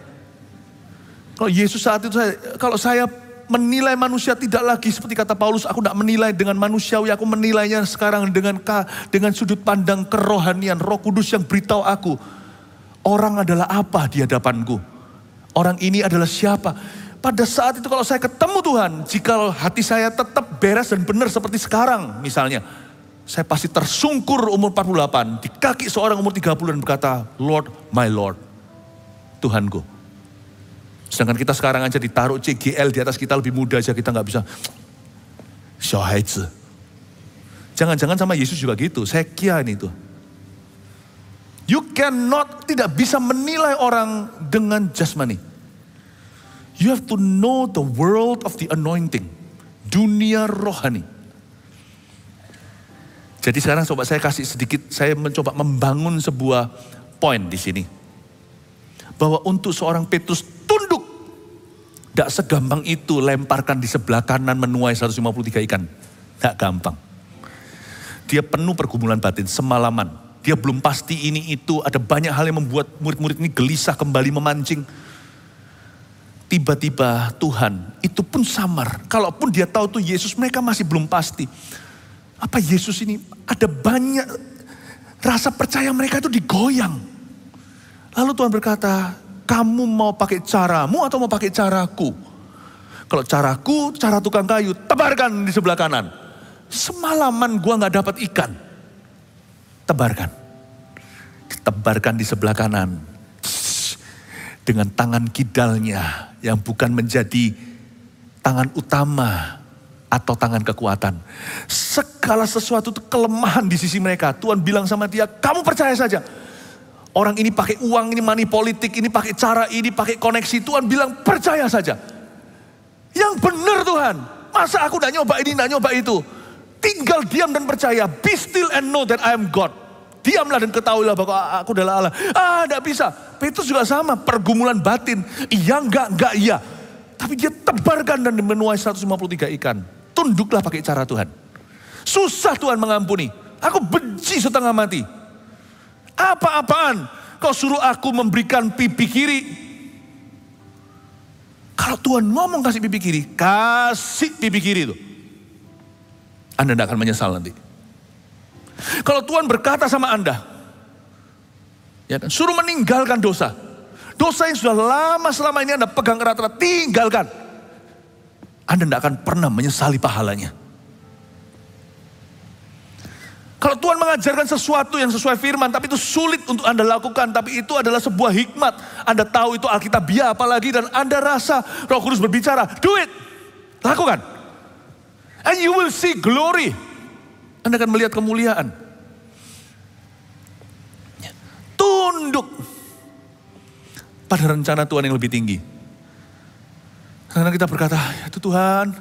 Kalau Yesus saat itu, kalau saya menilai manusia tidak lagi seperti kata Paulus, aku tidak menilai dengan manusiawi, aku menilainya sekarang dengan sudut pandang kerohanian, Roh Kudus yang beritahu aku, orang adalah apa di hadapanku? Orang ini adalah siapa? Pada saat itu kalau saya ketemu Tuhan, jika hati saya tetap beres dan benar seperti sekarang misalnya, saya pasti tersungkur umur 48, di kaki seorang umur 30 dan berkata, Lord, my Lord, Tuhanku. Sedangkan kita sekarang aja ditaruh CGL di atas kita lebih muda aja, kita nggak bisa. Jangan-jangan sama Yesus juga gitu, saya kian itu. You cannot, tidak bisa menilai orang dengan jasmani. You have to know the world of the anointing. Dunia rohani. Jadi sekarang coba saya kasih sedikit, saya mencoba membangun sebuah poin di sini. Bahwa untuk seorang Petrus tunduk, tidak segampang itu lemparkan di sebelah kanan menuai 153 ikan. Tidak gampang. Dia penuh pergumulan batin semalaman. Dia belum pasti ini itu, ada banyak hal yang membuat murid-murid ini gelisah kembali memancing. Tiba-tiba Tuhan itu pun samar. Kalaupun dia tahu tuh Yesus, mereka masih belum pasti. Apa Yesus ini, ada banyak rasa percaya mereka itu digoyang. Lalu Tuhan berkata, kamu mau pakai caramu atau mau pakai caraku? Kalau caraku, cara tukang kayu, tebarkan di sebelah kanan. Semalaman gua gak dapat ikan. Tebarkan. Ditebarkan di sebelah kanan. Dengan tangan kidalnya yang bukan menjadi tangan utama atau tangan kekuatan. Segala sesuatu itu kelemahan di sisi mereka. Tuhan bilang sama dia, kamu percaya saja. Orang ini pakai uang, ini money politik, ini pakai cara ini, pakai koneksi. Tuhan bilang percaya saja. Yang benar Tuhan. Masa aku gak nyoba ini, gak nyoba itu. Tinggal diam dan percaya. Be still and know that I am God. Diamlah dan ketahuilah bahwa aku adalah Allah. Gak bisa. Petrus juga sama, pergumulan batin. Iya enggak iya. Tapi dia tebarkan dan menuai 153 ikan. Tunduklah pakai cara Tuhan. Susah Tuhan mengampuni. Aku benci setengah mati. Apa-apaan kau suruh aku memberikan pipi kiri. Kalau Tuhan ngomong kasih pipi kiri, kasih pipi kiri itu. Anda tidak akan menyesal nanti. Kalau Tuhan berkata sama Anda, ya kan, suruh meninggalkan dosa. Dosa yang sudah lama selama ini Anda pegang erat-erat, tinggalkan. Anda tidak akan pernah menyesali pahalanya. Kalau Tuhan mengajarkan sesuatu yang sesuai firman, tapi itu sulit untuk Anda lakukan, tapi itu adalah sebuah hikmat. Anda tahu itu Alkitabiah apalagi, dan Anda rasa Roh Kudus berbicara, do it. Lakukan. And you will see glory. Anda akan melihat kemuliaan. Tunduk pada rencana Tuhan yang lebih tinggi. Karena kita berkata, ya Tuhan,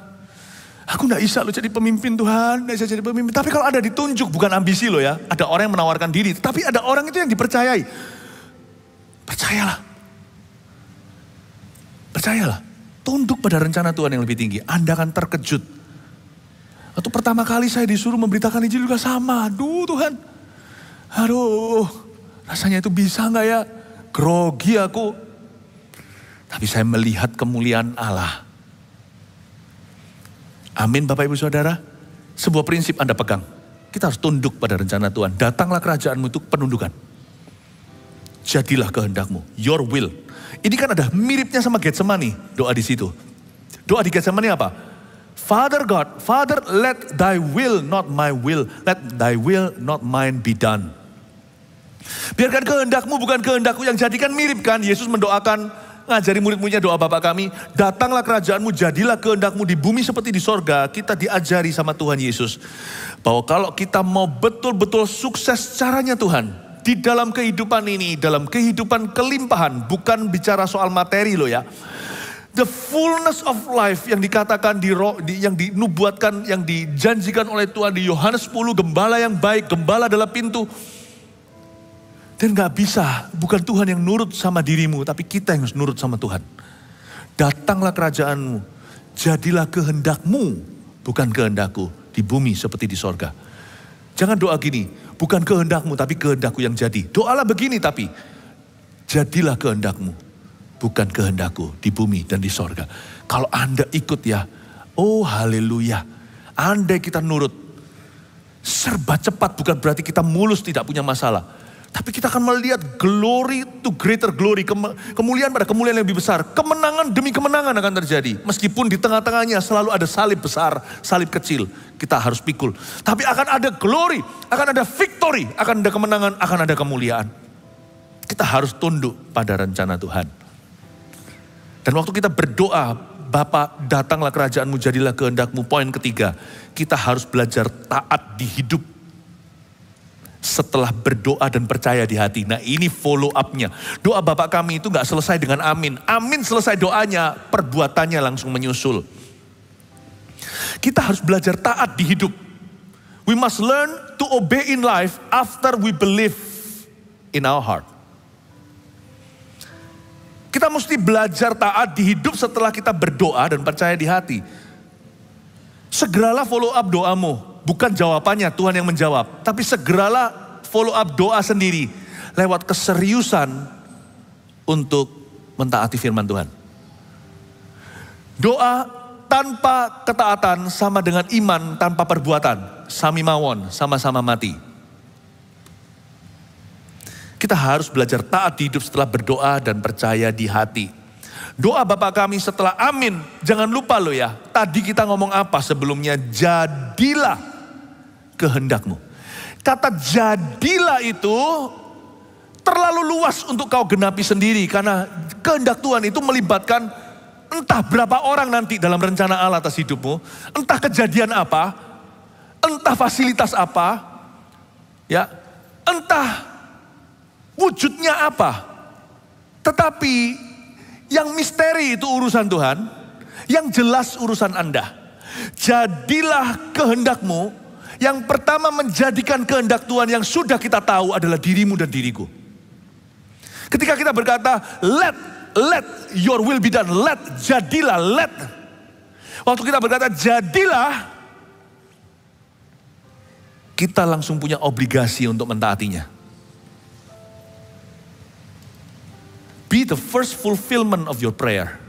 aku gak bisa lo jadi pemimpin Tuhan, gak bisa jadi pemimpin. Tapi kalau ada ditunjuk, bukan ambisi lo ya. Ada orang yang menawarkan diri, tapi ada orang itu yang dipercayai. Percayalah. Percayalah. Tunduk pada rencana Tuhan yang lebih tinggi. Anda akan terkejut. Waktu pertama kali saya disuruh memberitakan Injil juga sama. Aduh Tuhan. Aduh. Rasanya itu bisa gak ya? Grogi aku. Tapi saya melihat kemuliaan Allah. Amin Bapak Ibu Saudara. Sebuah prinsip Anda pegang. Kita harus tunduk pada rencana Tuhan. Datanglah kerajaanmu itu penundukan. Jadilah kehendakmu. Your will. Ini kan ada miripnya sama Getsemani. Doa di situ. Doa di Getsemani apa? Father God, Father let thy will not my will. Let thy will not mine be done. Biarkan kehendakmu bukan kehendakku, yang jadikan mirip kan. Yesus mendoakan, ngajari murid-muridnya doa Bapa kami, datanglah kerajaanmu, jadilah kehendakmu di bumi seperti di sorga. Kita diajari sama Tuhan Yesus, bahwa kalau kita mau betul-betul sukses caranya Tuhan, di dalam kehidupan ini, dalam kehidupan kelimpahan, bukan bicara soal materi loh ya. The fullness of life yang dikatakan yang dinubuatkan, yang dijanjikan oleh Tuhan di Yohanes 10, gembala yang baik, gembala adalah pintu. Dan gak bisa, bukan Tuhan yang nurut sama dirimu, tapi kita yang harus nurut sama Tuhan. Datanglah kerajaanmu, jadilah kehendakmu, bukan kehendakku. di bumi seperti di sorga. Jangan doa gini, bukan kehendakmu tapi kehendakku yang jadi. Doalah begini tapi, jadilah kehendakmu, bukan kehendakku di bumi dan di sorga. Kalau Anda ikut ya, oh haleluya. Andai kita nurut, serba cepat bukan berarti kita mulus tidak punya masalah. Tapi kita akan melihat glory to greater glory, kemuliaan pada kemuliaan yang lebih besar. Kemenangan demi kemenangan akan terjadi. Meskipun di tengah-tengahnya selalu ada salib besar, salib kecil. Kita harus pikul. Tapi akan ada glory, akan ada victory, akan ada kemenangan, akan ada kemuliaan. Kita harus tunduk pada rencana Tuhan. Dan waktu kita berdoa, Bapa datanglah kerajaanmu, jadilah kehendakmu. Poin ketiga, kita harus belajar taat di hidup. Setelah berdoa dan percaya di hati. Nah ini follow up-nya. Doa Bapak kami itu gak selesai dengan amin. Amin selesai doanya, perbuatannya langsung menyusul. Kita harus belajar taat di hidup. We must learn to obey in life after we believe in our heart. Kita mesti belajar taat di hidup setelah kita berdoa dan percaya di hati. Segeralah follow up doamu. Bukan jawabannya Tuhan yang menjawab. Tapi segeralah follow up doa sendiri. Lewat keseriusan untuk mentaati firman Tuhan. Doa tanpa ketaatan sama dengan iman tanpa perbuatan. Sami mawon, sama-sama mati. Kita harus belajar taat di hidup setelah berdoa dan percaya di hati. Doa Bapa kami setelah amin. Jangan lupa loh ya. Tadi kita ngomong apa sebelumnya? Jadilah kehendakmu. Kata jadilah itu terlalu luas untuk kau genapi sendiri. Karena kehendak Tuhan itu melibatkan entah berapa orang nanti dalam rencana Allah atas hidupmu. Entah kejadian apa. Entah fasilitas apa. Ya, entah wujudnya apa. Tetapi yang misteri itu urusan Tuhan. Yang jelas urusan Anda. Jadilah kehendakmu. Yang pertama menjadikan kehendak Tuhan yang sudah kita tahu adalah dirimu dan diriku. Ketika kita berkata, let your will be done. Jadilah, let. Waktu kita berkata, jadilah. Kita langsung punya obligasi untuk mentaatinya. Be the first fulfillment of your prayer.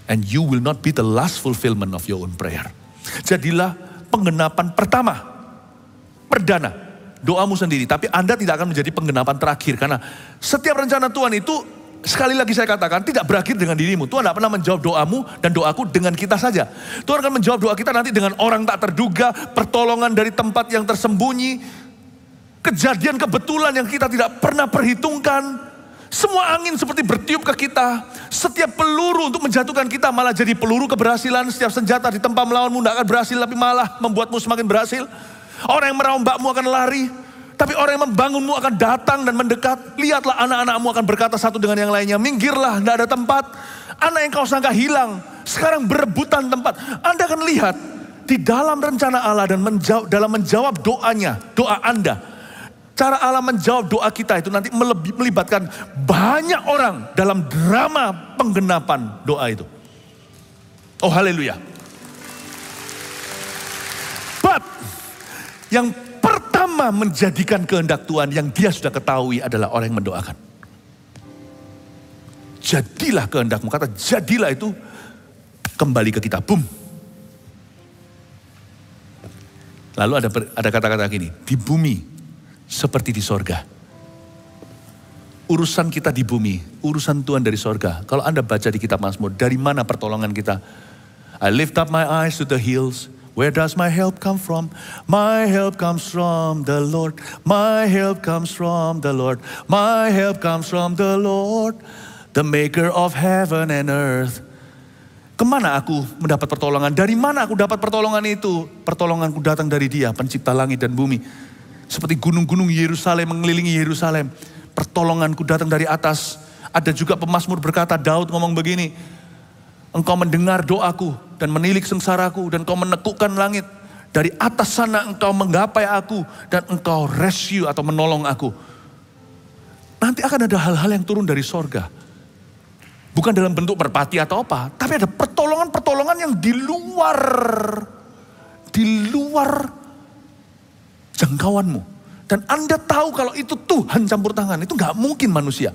And you will not be the last fulfillment of your own prayer. Jadilah penggenapan pertama, perdana, doamu sendiri. Tapi Anda tidak akan menjadi penggenapan terakhir. Karena setiap rencana Tuhan itu, sekali lagi saya katakan, tidak berakhir dengan dirimu. Tuhan tidak pernah menjawab doamu dan doaku dengan kita saja. Tuhan akan menjawab doa kita nanti dengan orang tak terduga, pertolongan dari tempat yang tersembunyi, kejadian kebetulan yang kita tidak pernah perhitungkan. Semua angin seperti bertiup ke kita. Setiap peluru untuk menjatuhkan kita malah jadi peluru keberhasilan. Setiap senjata ditempa melawanmu tidak akan berhasil, tapi malah membuatmu semakin berhasil. Orang yang merombakmu akan lari, tapi orang yang membangunmu akan datang dan mendekat. Lihatlah anak-anakmu akan berkata satu dengan yang lainnya, minggirlah, tidak ada tempat. Anak yang kau sangka hilang, sekarang berebutan tempat. Anda akan lihat di dalam rencana Allah dan dalam menjawab doanya, doa Anda. Cara Allah menjawab doa kita itu nanti melibatkan banyak orang dalam drama penggenapan doa itu. Oh haleluya. But yang pertama menjadikan kehendak Tuhan yang dia sudah ketahui adalah orang yang mendoakan. Jadilah kehendakmu. Kata jadilah itu kembali ke kita. Boom. Lalu ada kata-kata gini. Di bumi seperti di sorga. Urusan kita di bumi, urusan Tuhan dari sorga. Kalau Anda baca di kitab Mazmur, dari mana pertolongan kita? I lift up my eyes to the hills. Where does my help come from? My help comes from the Lord. My help comes from the Lord. My help comes from the Lord, the maker of heaven and earth. Kemana aku mendapat pertolongan? Dari mana aku dapat pertolongan itu? Pertolonganku datang dari Dia, pencipta langit dan bumi. Seperti gunung-gunung Yerusalem mengelilingi Yerusalem. Pertolonganku datang dari atas. Ada juga pemazmur berkata, Daud ngomong begini. Engkau mendengar doaku dan menilik sengsaraku dan engkau menekukkan langit. Dari atas sana engkau menggapai aku dan engkau rescue atau menolong aku. Nanti akan ada hal-hal yang turun dari sorga. Bukan dalam bentuk merpati atau apa, tapi ada pertolongan-pertolongan yang di luar jangkauanmu. Dan Anda tahu kalau itu Tuhan campur tangan, itu gak mungkin manusia.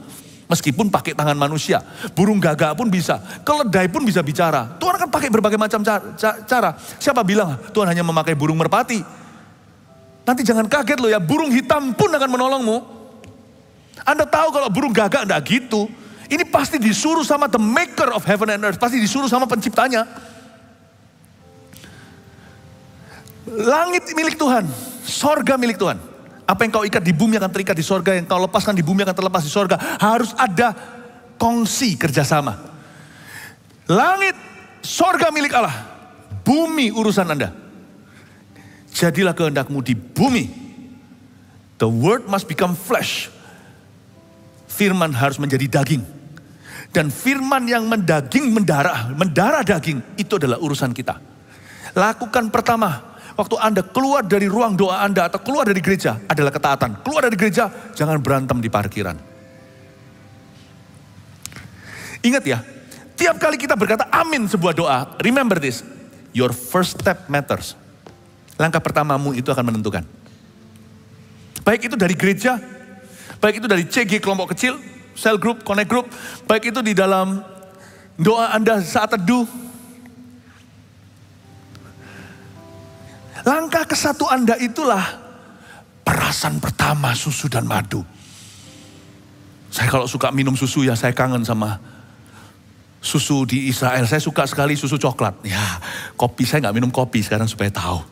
Meskipun pakai tangan manusia, burung gagak pun bisa, keledai pun bisa bicara. Tuhan akan pakai berbagai macam cara. Siapa bilang Tuhan hanya memakai burung merpati? Nanti jangan kaget loh ya, burung hitam pun akan menolongmu. Anda tahu kalau burung gagak enggak gitu. Ini pasti disuruh sama the maker of heaven and earth. Pasti disuruh sama penciptanya. Langit milik Tuhan. Sorga milik Tuhan. Apa yang kau ikat di bumi akan terikat di sorga. Yang kau lepaskan di bumi akan terlepas di sorga. Harus ada kongsi kerjasama. Langit, sorga milik Allah. Bumi urusan Anda. Jadilah kehendakmu di bumi. The word must become flesh. Firman harus menjadi daging. Dan firman yang mendarah daging, itu adalah urusan kita. Lakukan pertama, waktu Anda keluar dari ruang doa Anda atau keluar dari gereja, adalah ketaatan. Keluar dari gereja, jangan berantem di parkiran. Ingat ya, tiap kali kita berkata amin sebuah doa, remember this, your first step matters. Langkah pertamamu itu akan menentukan. Baik itu dari gereja, baik itu dari CG kelompok kecil, cell group, connect group, baik itu di dalam doa Anda saat teduh. Langkah ke satu Anda itulah perasan pertama susu dan madu. Saya kalau suka minum susu ya saya kangen sama susu di Israel. Saya suka sekali susu coklat. Ya, kopi saya nggak minum kopi sekarang supaya tahu.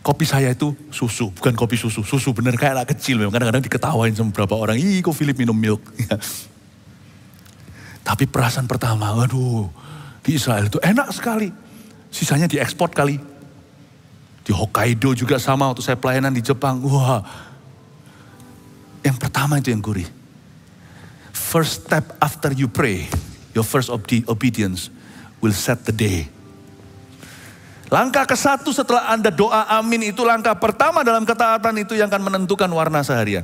Kopi saya itu susu, bukan kopi susu. Susu bener kayak anak kecil memang. Kadang-kadang diketawain sama beberapa orang. Ih kok Philip minum milk. Tapi perasan pertama, waduh. Di Israel itu enak sekali. Sisanya diekspor kali. Di Hokkaido juga sama waktu saya pelayanan di Jepang. Wah. Yang pertama itu yang gurih. First step after you pray. Your first obedience will set the day. Langkah ke satu setelah Anda doa amin itu langkah pertama dalam ketaatan itu yang akan menentukan warna seharian.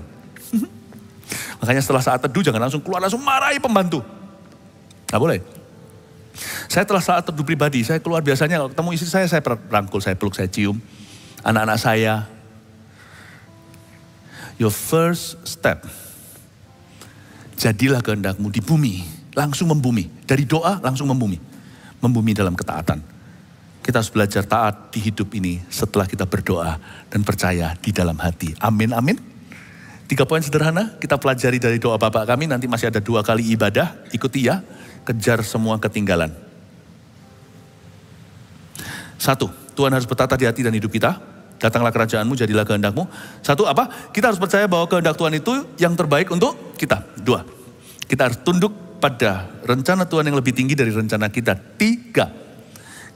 Makanya setelah saat teduh jangan langsung keluar, langsung marahi pembantu. Gak boleh. Saya setelah saat teduh pribadi, saya keluar biasanya kalau ketemu istri saya rangkul, saya peluk, saya cium. Anak-anak saya. Your first step. Jadilah kehendakmu di bumi. Langsung membumi. Dari doa langsung membumi. Membumi dalam ketaatan. Kita harus belajar taat di hidup ini setelah kita berdoa dan percaya di dalam hati. Amin, amin. 3 poin sederhana kita pelajari dari doa Bapak kami. Nanti masih ada 2 kali ibadah. Ikuti ya. Kejar semua ketinggalan. 1. Tuhan harus bertata di hati dan hidup kita. Datanglah kerajaanmu, jadilah kehendakmu. 1 apa? Kita harus percaya bahwa kehendak Tuhan itu yang terbaik untuk kita. 2. Kita harus tunduk pada rencana Tuhan yang lebih tinggi dari rencana kita. 3.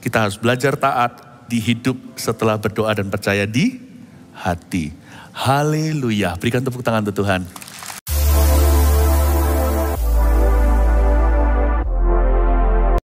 Kita harus belajar taat di hidup setelah berdoa dan percaya di hati. Haleluya. Berikan tepuk tangan untuk Tuhan.